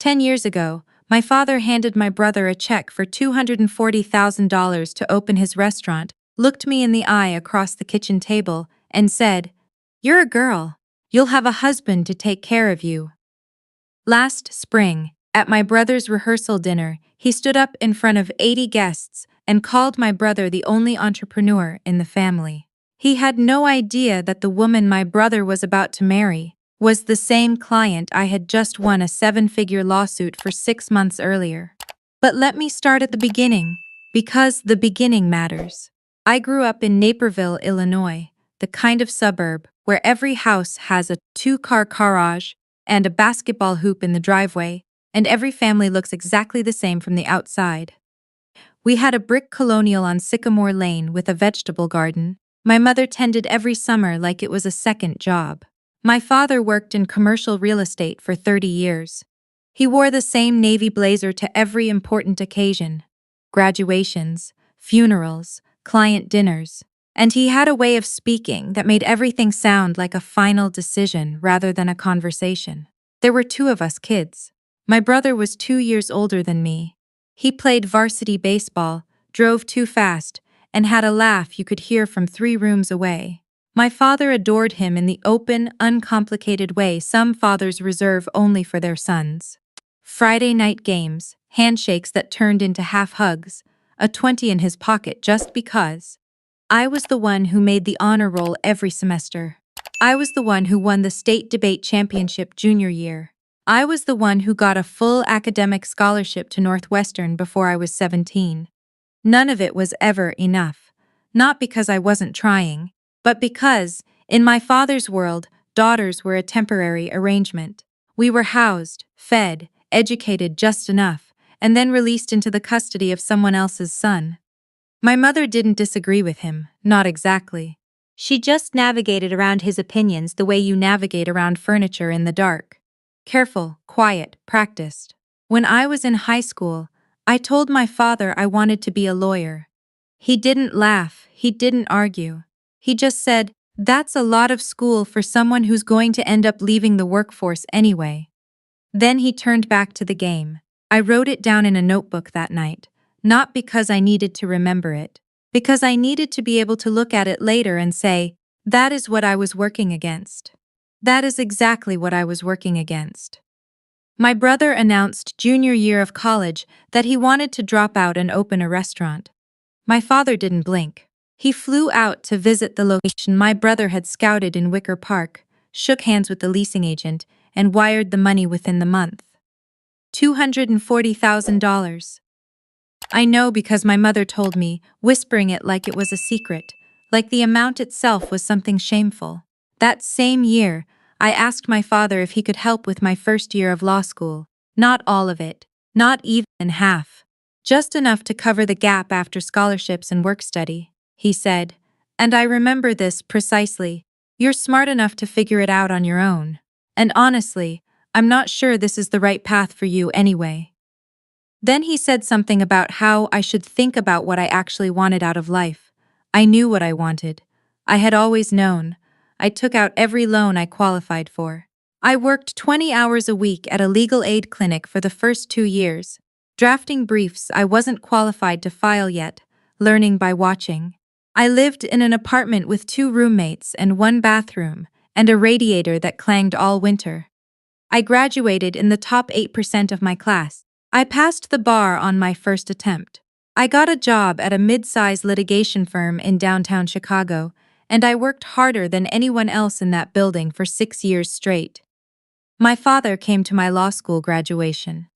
10 years ago, my father handed my brother a check for $240,000 to open his restaurant, looked me in the eye across the kitchen table, and said, "You're a girl. You'll have a husband to take care of you." Last spring, at my brother's rehearsal dinner, he stood up in front of 80 guests and called my brother the only entrepreneur in the family. He had no idea that the woman my brother was about to marry was the same client I had just won a 7-figure lawsuit for 6 months earlier. But let me start at the beginning, because the beginning matters. I grew up in Naperville, Illinois, the kind of suburb where every house has a 2-car garage and a basketball hoop in the driveway, and every family looks exactly the same from the outside. We had a brick colonial on Sycamore Lane with a vegetable garden. My mother tended every summer like it was a second job. My father worked in commercial real estate for 30 years. He wore the same navy blazer to every important occasion: graduations, funerals, client dinners. And he had a way of speaking that made everything sound like a final decision rather than a conversation. There were 2 of us kids. My brother was 2 years older than me. He played varsity baseball, drove too fast, and had a laugh you could hear from 3 rooms away. My father adored him in the open, uncomplicated way some fathers reserve only for their sons. Friday night games, handshakes that turned into half hugs, a 20 in his pocket just because. I was the one who made the honor roll every semester. I was the one who won the state debate championship junior year. I was the one who got a full academic scholarship to Northwestern before I was 17. None of it was ever enough. Not because I wasn't trying, but because, in my father's world, daughters were a temporary arrangement. We were housed, fed, educated just enough, and then released into the custody of someone else's son. My mother didn't disagree with him, not exactly. She just navigated around his opinions the way you navigate around furniture in the dark. Careful, quiet, practiced. When I was in high school, I told my father I wanted to be a lawyer. He didn't laugh, he didn't argue. He just said, "That's a lot of school for someone who's going to end up leaving the workforce anyway." Then he turned back to the game. I wrote it down in a notebook that night, not because I needed to remember it, because I needed to be able to look at it later and say, that is what I was working against. That is exactly what I was working against. My brother announced junior year of college that he wanted to drop out and open a restaurant. My father didn't blink. He flew out to visit the location my brother had scouted in Wicker Park, shook hands with the leasing agent, and wired the money within the month. $240,000. I know because my mother told me, whispering it like it was a secret, like the amount itself was something shameful. That same year, I asked my father if he could help with my first year of law school. Not all of it, not even half. Just enough to cover the gap after scholarships and work study. He said, and I remember this precisely, "You're smart enough to figure it out on your own. And honestly, I'm not sure this is the right path for you anyway." Then he said something about how I should think about what I actually wanted out of life. I knew what I wanted. I had always known. I took out every loan I qualified for. I worked 20 hours a week at a legal aid clinic for the first 2 years, drafting briefs I wasn't qualified to file yet, learning by watching. I lived in an apartment with 2 roommates and 1 bathroom, and a radiator that clanged all winter. I graduated in the top 8% of my class. I passed the bar on my first attempt. I got a job at a mid-size litigation firm in downtown Chicago, and I worked harder than anyone else in that building for 6 years straight. My father came to my law school graduation.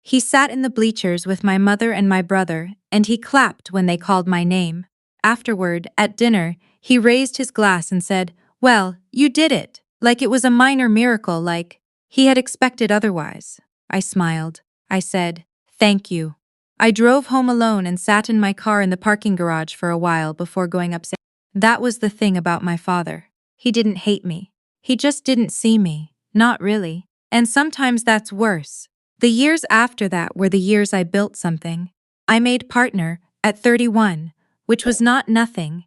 He sat in the bleachers with my mother and my brother, and he clapped when they called my name. Afterward, at dinner, he raised his glass and said, "Well, you did it," like it was a minor miracle, like he had expected otherwise. I smiled. I said, "Thank you." I drove home alone and sat in my car in the parking garage for a while before going upstairs. That was the thing about my father. He didn't hate me. He just didn't see me. Not really. And sometimes that's worse. The years after that were the years I built something. I made partner at 31, which was not nothing.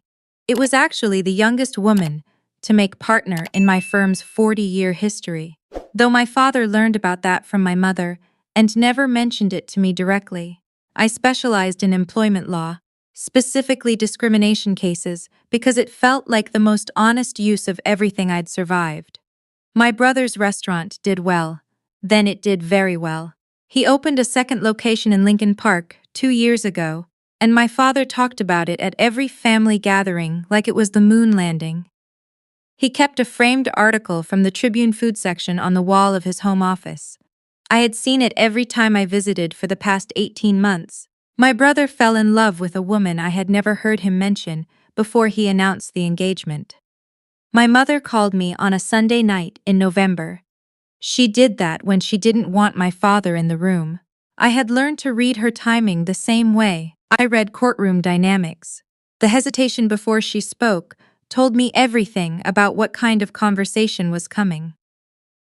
It was actually the youngest woman to make partner in my firm's 40-year history. Though my father learned about that from my mother and never mentioned it to me directly. I specialized in employment law, specifically discrimination cases, because it felt like the most honest use of everything I'd survived. My brother's restaurant did well. Then it did very well. He opened a second location in Lincoln Park 2 years ago, and my father talked about it at every family gathering like it was the moon landing. He kept a framed article from the Tribune food section on the wall of his home office. I had seen it every time I visited for the past 18 months. My brother fell in love with a woman I had never heard him mention before he announced the engagement. My mother called me on a Sunday night in November. She did that when she didn't want my father in the room. I had learned to read her timing the same way I read courtroom dynamics. The hesitation before she spoke told me everything about what kind of conversation was coming.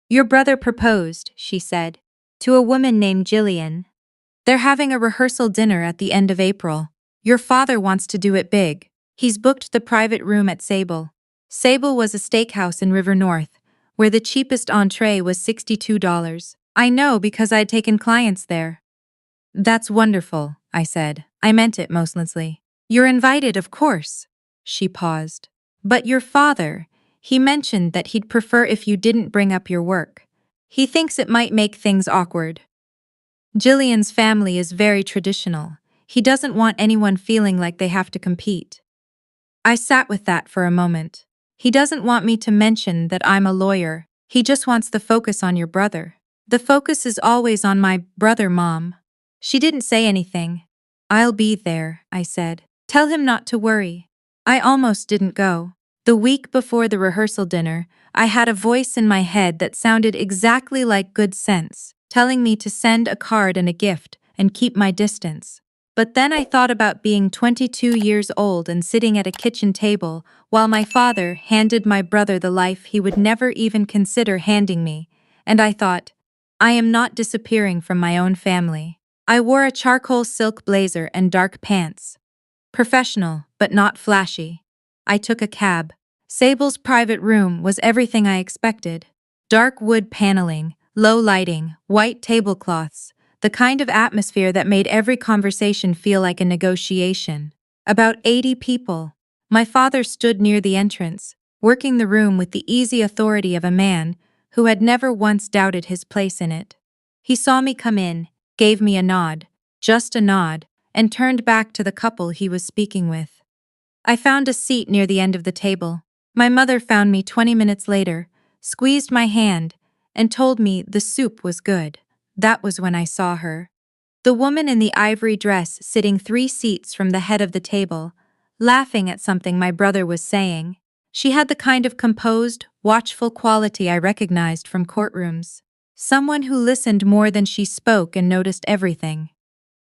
"Your brother proposed," she said, "to a woman named Jillian. They're having a rehearsal dinner at the end of April. Your father wants to do it big. He's booked the private room at Sable." Sable was a steakhouse in River North, where the cheapest entree was $62. I know because I'd taken clients there. "That's wonderful," I said. I meant it mostly. "You're invited, of course." She paused. "But your father, he mentioned that he'd prefer if you didn't bring up your work. He thinks it might make things awkward." Jillian's family is very traditional. He doesn't want anyone feeling like they have to compete. I sat with that for a moment. He doesn't want me to mention that I'm a lawyer. He just wants the focus on your brother. "The focus is always on my brother, Mom." She didn't say anything. "I'll be there," I said. "Tell him not to worry." I almost didn't go. The week before the rehearsal dinner, I had a voice in my head that sounded exactly like good sense, telling me to send a card and a gift and keep my distance. But then I thought about being 22 years old and sitting at a kitchen table while my father handed my brother the life he would never even consider handing me, and I thought, I am not disappearing from my own family. I wore a charcoal silk blazer and dark pants. Professional, but not flashy. I took a cab. Sable's private room was everything I expected. Dark wood paneling, low lighting, white tablecloths, the kind of atmosphere that made every conversation feel like a negotiation. About 80 people. My father stood near the entrance, working the room with the easy authority of a man who had never once doubted his place in it. He saw me come in, gave me a nod, just a nod, and turned back to the couple he was speaking with. I found a seat near the end of the table. My mother found me 20 minutes later, squeezed my hand, and told me the soup was good. That was when I saw her. The woman in the ivory dress sitting 3 seats from the head of the table, laughing at something my brother was saying. She had the kind of composed, watchful quality I recognized from courtrooms. Someone who listened more than she spoke and noticed everything.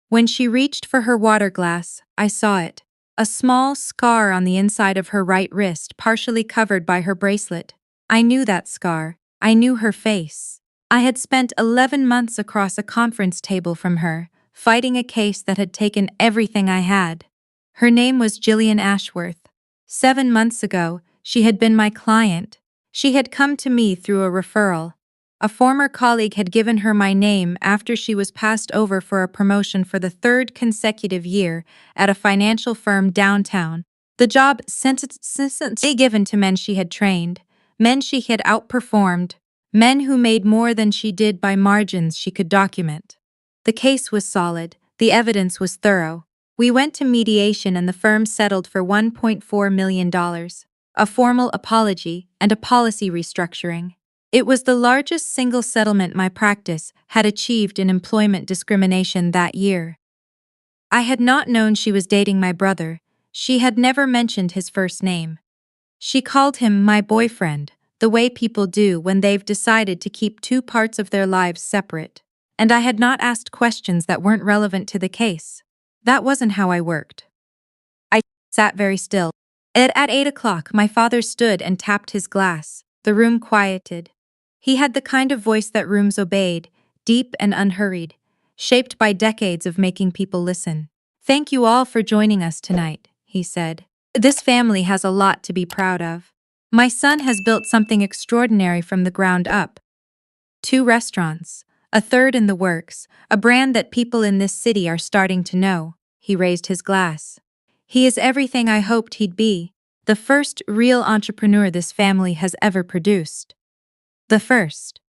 When she reached for her water glass, I saw it. A small scar on the inside of her right wrist, partially covered by her bracelet. I knew that scar. I knew her face. I had spent 11 months across a conference table from her, fighting a case that had taken everything I had. Her name was Jillian Ashworth. 7 months ago, she had been my client. She had come to me through a referral. A former colleague had given her my name after she was passed over for a promotion for the 3rd consecutive year at a financial firm downtown. The job sensibly given to men she had trained, men she had outperformed, men who made more than she did by margins she could document. The case was solid, the evidence was thorough. We went to mediation and the firm settled for $1.4 million, a formal apology and a policy restructuring. It was the largest single settlement my practice had achieved in employment discrimination that year. I had not known she was dating my brother. She had never mentioned his first name. She called him my boyfriend, the way people do when they've decided to keep 2 parts of their lives separate. And I had not asked questions that weren't relevant to the case. That wasn't how I worked. I sat very still. At 8 o'clock, my father stood and tapped his glass. The room quieted. He had the kind of voice that rooms obeyed, deep and unhurried, shaped by decades of making people listen. "Thank you all for joining us tonight," he said. "This family has a lot to be proud of. My son has built something extraordinary from the ground up. 2 restaurants, A third in the works, a brand that people in this city are starting to know. He raised his glass. He is everything I hoped he'd be, the first real entrepreneur this family has ever produced. The first.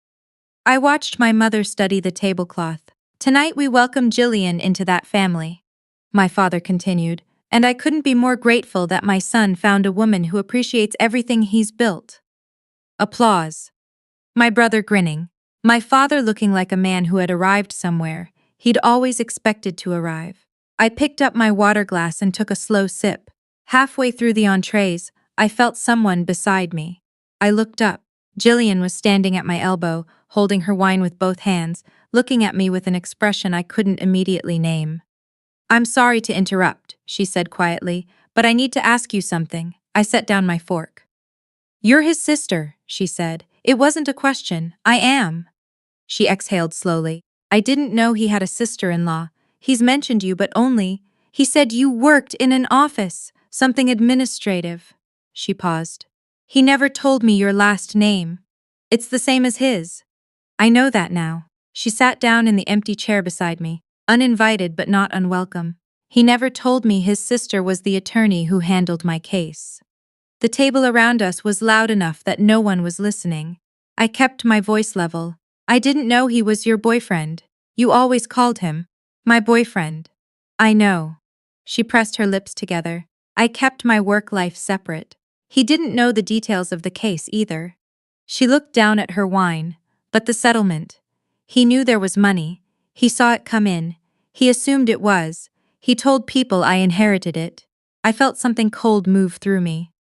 I watched my mother study the tablecloth. Tonight we welcome Jillian into that family. My father continued, and I couldn't be more grateful that my son found a woman who appreciates everything he's built. Applause. My brother grinning. My father looking like a man who had arrived somewhere he'd always expected to arrive. I picked up my water glass and took a slow sip. Halfway through the entrees, I felt someone beside me. I looked up. Jillian was standing at my elbow, holding her wine with both hands, looking at me with an expression I couldn't immediately name. "I'm sorry to interrupt," she said quietly, "but I need to ask you something." I set down my fork. "You're his sister," she said. "It wasn't a question, I am." She exhaled slowly. "I didn't know he had a sister-in-law. He's mentioned you, but only. He said you worked in an office, something administrative." She paused. "He never told me your last name. It's the same as his." "I know that now." She sat down in the empty chair beside me, uninvited but not unwelcome. "He never told me his sister was the attorney who handled my case." The table around us was loud enough that no one was listening. I kept my voice level. "I didn't know he was your boyfriend. You always called him my boyfriend." "I know." She pressed her lips together. "I kept my work life separate. He didn't know the details of the case either." She looked down at her wine. "But the settlement. He knew there was money. He saw it come in. He assumed it was. He told people I inherited it." I felt something cold move through me.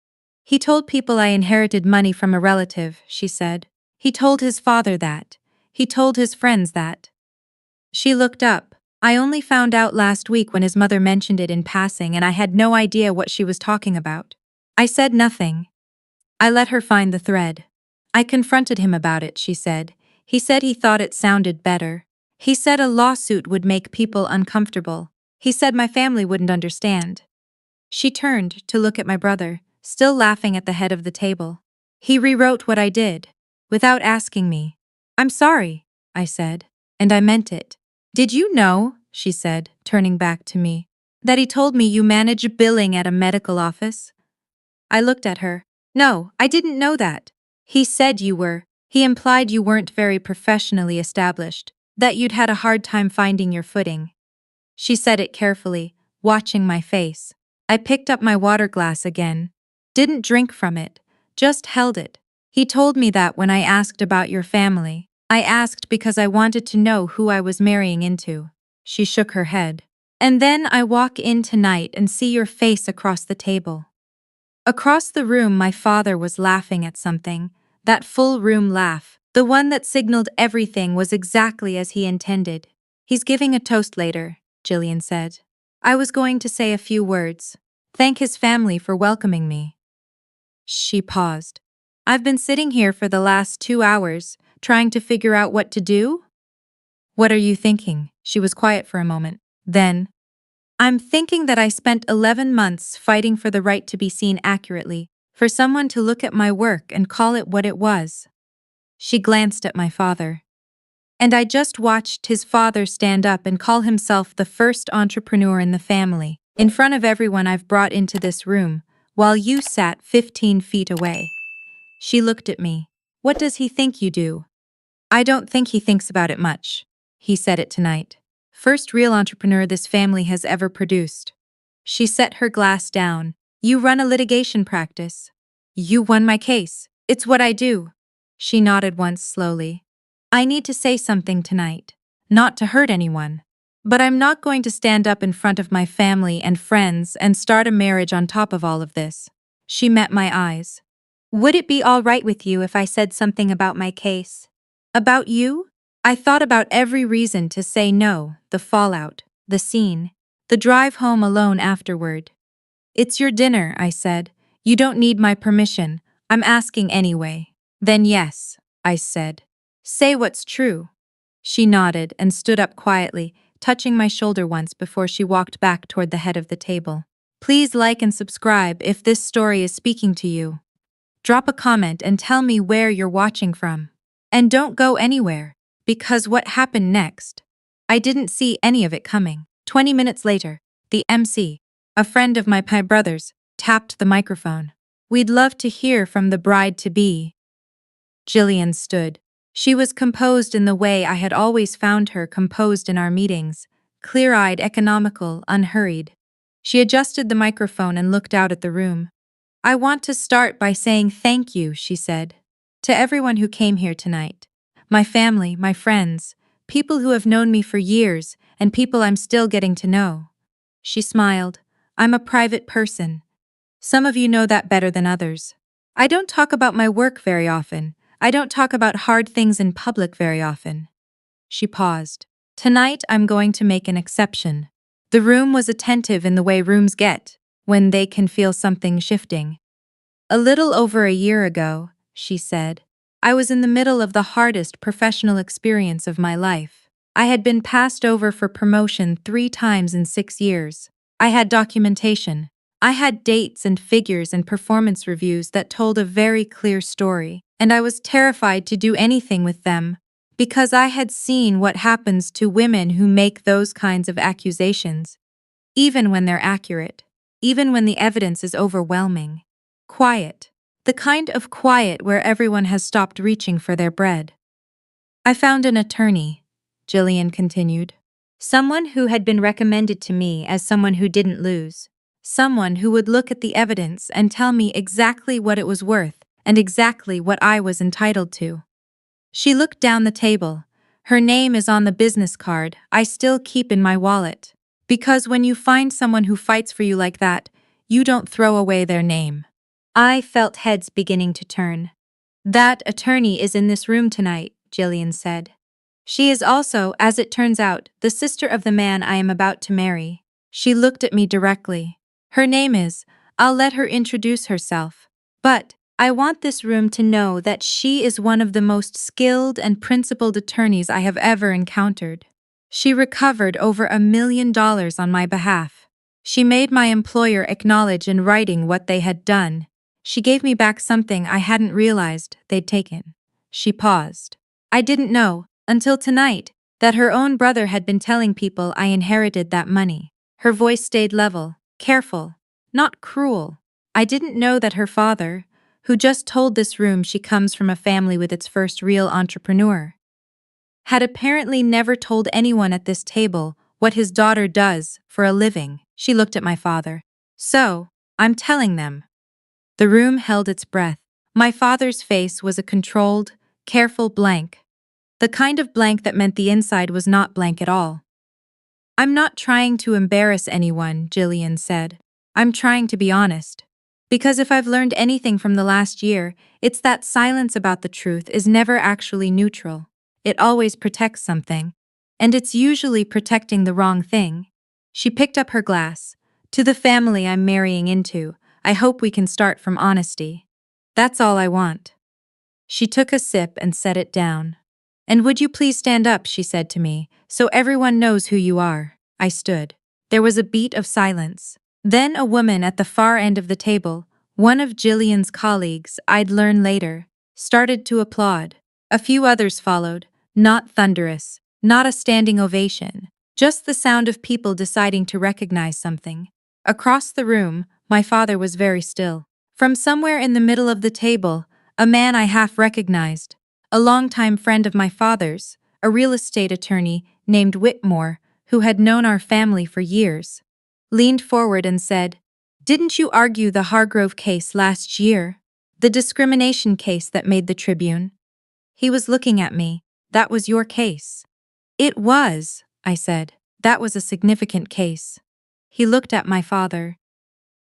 "He told people I inherited money from a relative," she said. "He told his father that. He told his friends that." She looked up. "I only found out last week when his mother mentioned it in passing, and I had no idea what she was talking about." I said nothing. I let her find the thread. "I confronted him about it," she said. "He said he thought it sounded better. He said a lawsuit would make people uncomfortable. He said my family wouldn't understand." She turned to look at my brother, still laughing at the head of the table. "He rewrote what I did, without asking me." "I'm sorry," I said, and I meant it. "Did you know," she said, turning back to me, "that he told me you manage billing at a medical office?" I looked at her. "No, I didn't know that. He said you were. He implied you weren't very professionally established, that you'd had a hard time finding your footing." She said it carefully, watching my face. I picked up my water glass again. Didn't drink from it, just held it. "He told me that when I asked about your family. I asked because I wanted to know who I was marrying into." She shook her head. "And then I walk in tonight and see your face across the table." Across the room, my father was laughing at something. That full room laugh, the one that signaled everything was exactly as he intended. "He's giving a toast later," Jillian said. I was going to say a few words. Thank his family for welcoming me. She paused. "I've been sitting here for the last 2 hours, trying to figure out what to do." "What are you thinking?" She was quiet for a moment. Then, "I'm thinking that I spent 11 months fighting for the right to be seen accurately, for someone to look at my work and call it what it was." She glanced at my father. "And I just watched his father stand up and call himself the first entrepreneur in the family, in front of everyone I've brought into this room, while you sat 15 feet away." She looked at me. "What does he think you do?" "I don't think he thinks about it much." He said it tonight. "First real entrepreneur this family has ever produced." She set her glass down. "You run a litigation practice." "You won my case. It's what I do." She nodded once slowly. "I need to say something tonight. Not to hurt anyone. But I'm not going to stand up in front of my family and friends and start a marriage on top of all of this." She met my eyes. "Would it be all right with you if I said something about my case? About you?" I thought about every reason to say no, the fallout, the scene, the drive home alone afterward. "It's your dinner," I said. "You don't need my permission. I'm asking anyway." "Then yes," I said. "Say what's true." She nodded and stood up quietly, touching my shoulder once before she walked back toward the head of the table. Please like and subscribe if this story is speaking to you. Drop a comment and tell me where you're watching from. And don't go anywhere. Because what happened next? I didn't see any of it coming. 20 minutes later, the MC, a friend of my brother's, tapped the microphone. We'd love to hear from the bride-to-be. Jillian stood. She was composed in the way I had always found her composed in our meetings, clear-eyed, economical, unhurried. She adjusted the microphone and looked out at the room. I want to start by saying thank you, she said, to everyone who came here tonight. My family, my friends, people who have known me for years, and people I'm still getting to know. She smiled. I'm a private person. Some of you know that better than others. I don't talk about my work very often. I don't talk about hard things in public very often. She paused. Tonight I'm going to make an exception. The room was attentive in the way rooms get, when they can feel something shifting. A little over a year ago, she said, I was in the middle of the hardest professional experience of my life. I had been passed over for promotion 3 times in 6 years. I had documentation. I had dates and figures and performance reviews that told a very clear story, and I was terrified to do anything with them, because I had seen what happens to women who make those kinds of accusations, even when they're accurate, even when the evidence is overwhelming. Quiet. The kind of quiet where everyone has stopped reaching for their bread. I found an attorney, Jillian continued. Someone who had been recommended to me as someone who didn't lose. Someone who would look at the evidence and tell me exactly what it was worth and exactly what I was entitled to. She looked down the table. Her name is on the business card I still keep in my wallet. Because when you find someone who fights for you like that, you don't throw away their name. I felt heads beginning to turn. That attorney is in this room tonight, Jillian said. She is also, as it turns out, the sister of the man I am about to marry. She looked at me directly. Her name is, I'll let her introduce herself. But I want this room to know that she is one of the most skilled and principled attorneys I have ever encountered. She recovered over $1 million on my behalf. She made my employer acknowledge in writing what they had done. She gave me back something I hadn't realized they'd taken. She paused. I didn't know, until tonight, that her own brother had been telling people I inherited that money. Her voice stayed level, careful, not cruel. I didn't know that her father, who just told this room she comes from a family with its first real entrepreneur, had apparently never told anyone at this table what his daughter does for a living. She looked at my father. So, I'm telling them. The room held its breath. My father's face was a controlled, careful blank. The kind of blank that meant the inside was not blank at all. I'm not trying to embarrass anyone, Jillian said. I'm trying to be honest. Because if I've learned anything from the last year, it's that silence about the truth is never actually neutral. It always protects something. And it's usually protecting the wrong thing. She picked up her glass. To the family I'm marrying into, I hope we can start from honesty. That's all I want. She took a sip and set it down. And would you please stand up, she said to me, so everyone knows who you are. I stood. There was a beat of silence. Then a woman at the far end of the table, one of Jillian's colleagues I'd learn later, started to applaud. A few others followed, not thunderous, not a standing ovation, just the sound of people deciding to recognize something. Across the room, my father was very still. From somewhere in the middle of the table, a man I half recognized, a longtime friend of my father's, a real estate attorney named Whitmore, who had known our family for years, leaned forward and said, "Didn't you argue the Hargrove case last year? The discrimination case that made the Tribune?" He was looking at me. "That was your case." "It was," I said. "That was a significant case." He looked at my father.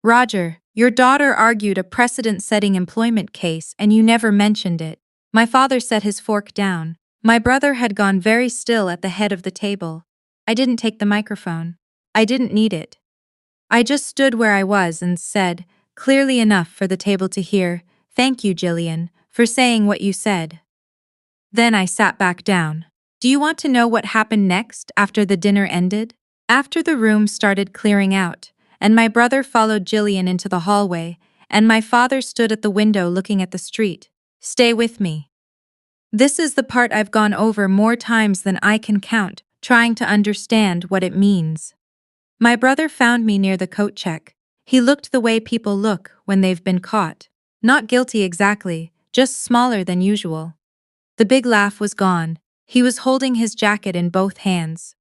"Roger, your daughter argued a precedent-setting employment case and you never mentioned it." My father set his fork down. My brother had gone very still at the head of the table. I didn't take the microphone. I didn't need it. I just stood where I was and said, clearly enough for the table to hear, "Thank you, Jillian, for saying what you said." Then I sat back down. Do you want to know what happened next after the dinner ended? After the room started clearing out, and my brother followed Jillian into the hallway, and my father stood at the window looking at the street. "Stay with me." This is the part I've gone over more times than I can count, trying to understand what it means. My brother found me near the coat check. He looked the way people look when they've been caught. Not guilty exactly, just smaller than usual. The big laugh was gone. He was holding his jacket in both hands.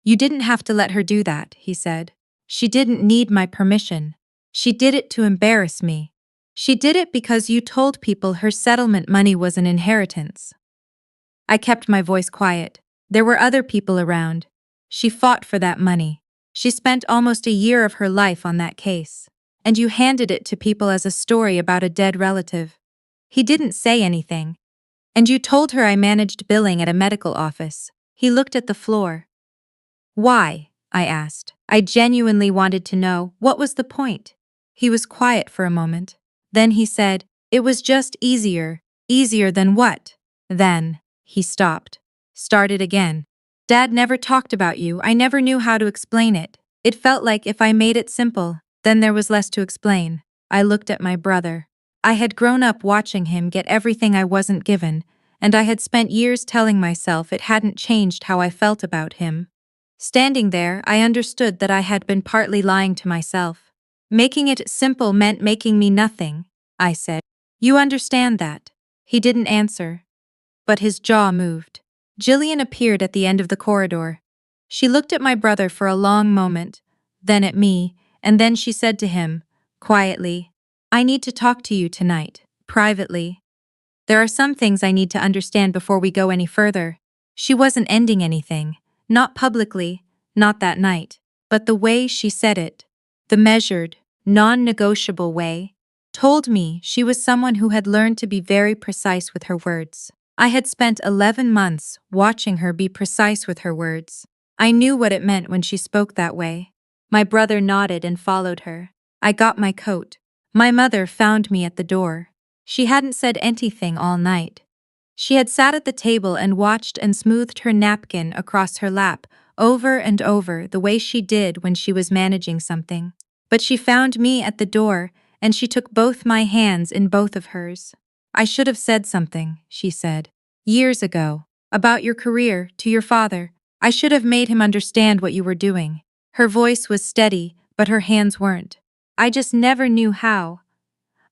You didn't have to let her do that, he said. She didn't need my permission. She did it to embarrass me. She did it because you told people her settlement money was an inheritance. I kept my voice quiet. There were other people around. She fought for that money. She spent almost a year of her life on that case. And you handed it to people as a story about a dead relative. He didn't say anything. And you told her I managed billing at a medical office. He looked at the floor. Why? I asked. I genuinely wanted to know, what was the point? He was quiet for a moment. Then he said, it was just easier. Easier than what? Then, he stopped. Started again. Dad never talked about you. I never knew how to explain it. It felt like if I made it simple, then there was less to explain. I looked at my brother. I had grown up watching him get everything I wasn't given, and I had spent years telling myself it hadn't changed how I felt about him. Standing there, I understood that I had been partly lying to myself. Making it simple meant making me nothing, I said. You understand that? He didn't answer. But his jaw moved. Jillian appeared at the end of the corridor. She looked at my brother for a long moment, then at me, and then she said to him, quietly, I need to talk to you tonight, privately. There are some things I need to understand before we go any further. She wasn't ending anything. Not publicly, not that night, but the way she said it, the measured, non-negotiable way, told me she was someone who had learned to be very precise with her words. I had spent 11 months watching her be precise with her words. I knew what it meant when she spoke that way. My brother nodded and followed her. I got my coat. My mother found me at the door. She hadn't said anything all night. She had sat at the table and watched and smoothed her napkin across her lap, over and over, the way she did when she was managing something. But she found me at the door, and she took both my hands in both of hers. I should have said something, she said, years ago, about your career, to your father. I should have made him understand what you were doing. Her voice was steady, but her hands weren't. I just never knew how.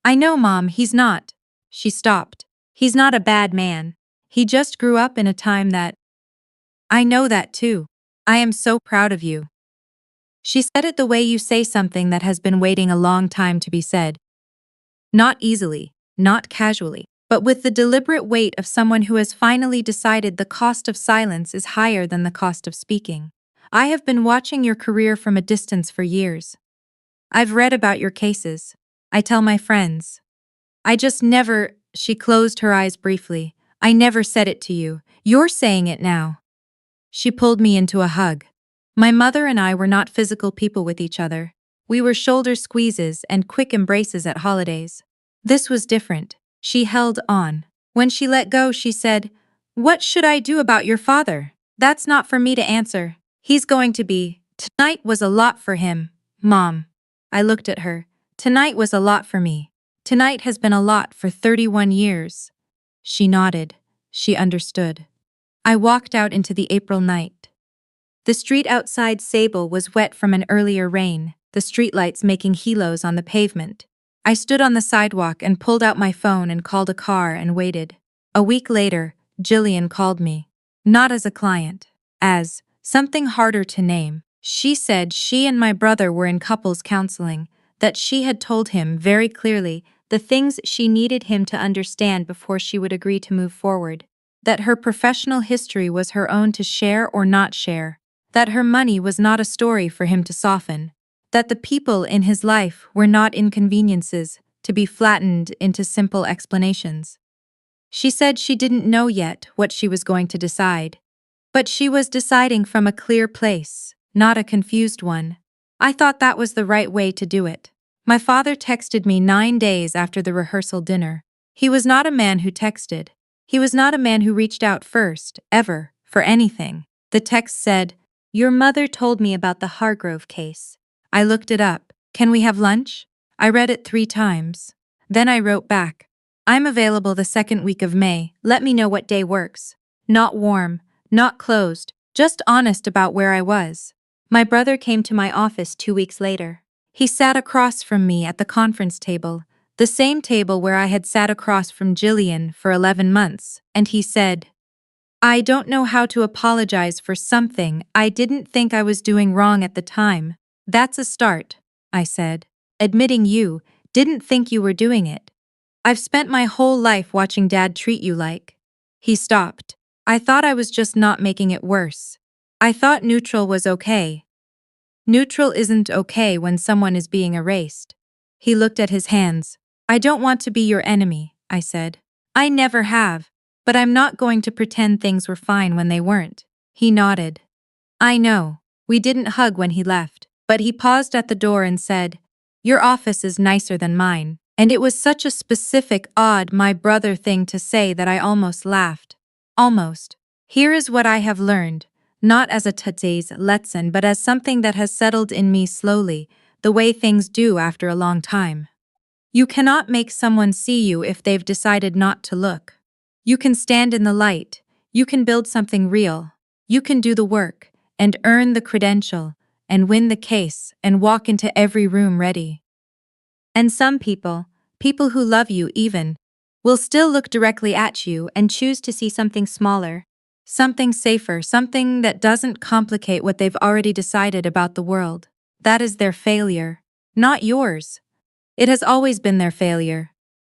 I know, Mom, he's not. She stopped. He's not a bad man. He just grew up in a time that… I know that too. I am so proud of you. She said it the way you say something that has been waiting a long time to be said. Not easily, not casually, but with the deliberate weight of someone who has finally decided the cost of silence is higher than the cost of speaking. I have been watching your career from a distance for years. I've read about your cases. I tell my friends. I just never… She closed her eyes briefly. I never said it to you. You're saying it now. She pulled me into a hug. My mother and I were not physical people with each other. We were shoulder squeezes and quick embraces at holidays. This was different. She held on. When she let go, she said, What should I do about your father? That's not for me to answer. He's going to be… Tonight was a lot for him, Mom. I looked at her. Tonight was a lot for me. Tonight has been a lot for 31 years. She nodded. She understood. I walked out into the April night. The street outside Sable was wet from an earlier rain, the streetlights making halos on the pavement. I stood on the sidewalk and pulled out my phone and called a car and waited. A week later, Jillian called me. Not as a client. As something harder to name. She said she and my brother were in couples counseling, that she had told him very clearly the things she needed him to understand before she would agree to move forward. That her professional history was her own to share or not share. That her money was not a story for him to soften. That the people in his life were not inconveniences to be flattened into simple explanations. She said she didn't know yet what she was going to decide. But she was deciding from a clear place, not a confused one. I thought that was the right way to do it. My father texted me 9 days after the rehearsal dinner. He was not a man who texted. He was not a man who reached out first, ever, for anything. The text said, Your mother told me about the Hargrove case. I looked it up. Can we have lunch? I read it 3 times. Then I wrote back. I'm available the second week of May. Let me know what day works. Not warm, not closed, just honest about where I was. My brother came to my office 2 weeks later. He sat across from me at the conference table, the same table where I had sat across from Jillian for 11 months, and he said, I don't know how to apologize for something I didn't think I was doing wrong at the time. That's a start, I said. Admitting you didn't think you were doing it. I've spent my whole life watching Dad treat you like. He stopped. I thought I was just not making it worse. I thought neutral was okay. Neutral isn't okay when someone is being erased. He looked at his hands. I don't want to be your enemy, I said. I never have, but I'm not going to pretend things were fine when they weren't. He nodded. I know. We didn't hug when he left, but he paused at the door and said, Your office is nicer than mine. And it was such a specific, odd, my brother thing to say that I almost laughed. Almost. Here is what I have learned. Not as a today's lesson, but as something that has settled in me slowly, the way things do after a long time. You cannot make someone see you if they've decided not to look. You can stand in the light, you can build something real, you can do the work, and earn the credential, and win the case, and walk into every room ready. And some people who love you even, will still look directly at you and choose to see something smaller. Something safer, something that doesn't complicate what they've already decided about the world. That is their failure, not yours. It has always been their failure.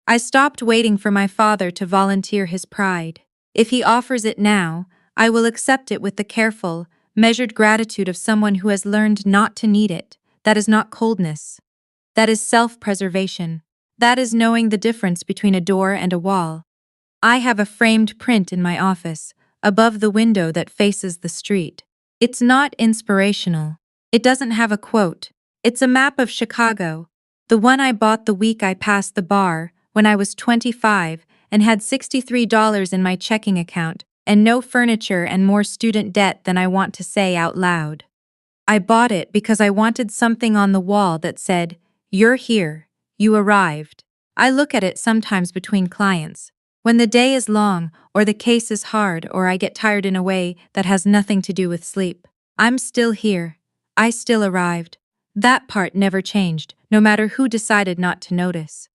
I stopped waiting for my father to volunteer his pride. If he offers it now, I will accept it with the careful, measured gratitude of someone who has learned not to need it. That is not coldness. That is self-preservation. That is knowing the difference between a door and a wall. I have a framed print in my office, above the window that faces the street. It's not inspirational. It doesn't have a quote. It's a map of Chicago, the one I bought the week I passed the bar, when I was 25 and had $63 in my checking account, and no furniture and more student debt than I want to say out loud. I bought it because I wanted something on the wall that said, You're here, you arrived. I look at it sometimes between clients. When the day is long, or the case is hard, or I get tired in a way that has nothing to do with sleep. I'm still here. I still arrived. That part never changed, no matter who decided not to notice.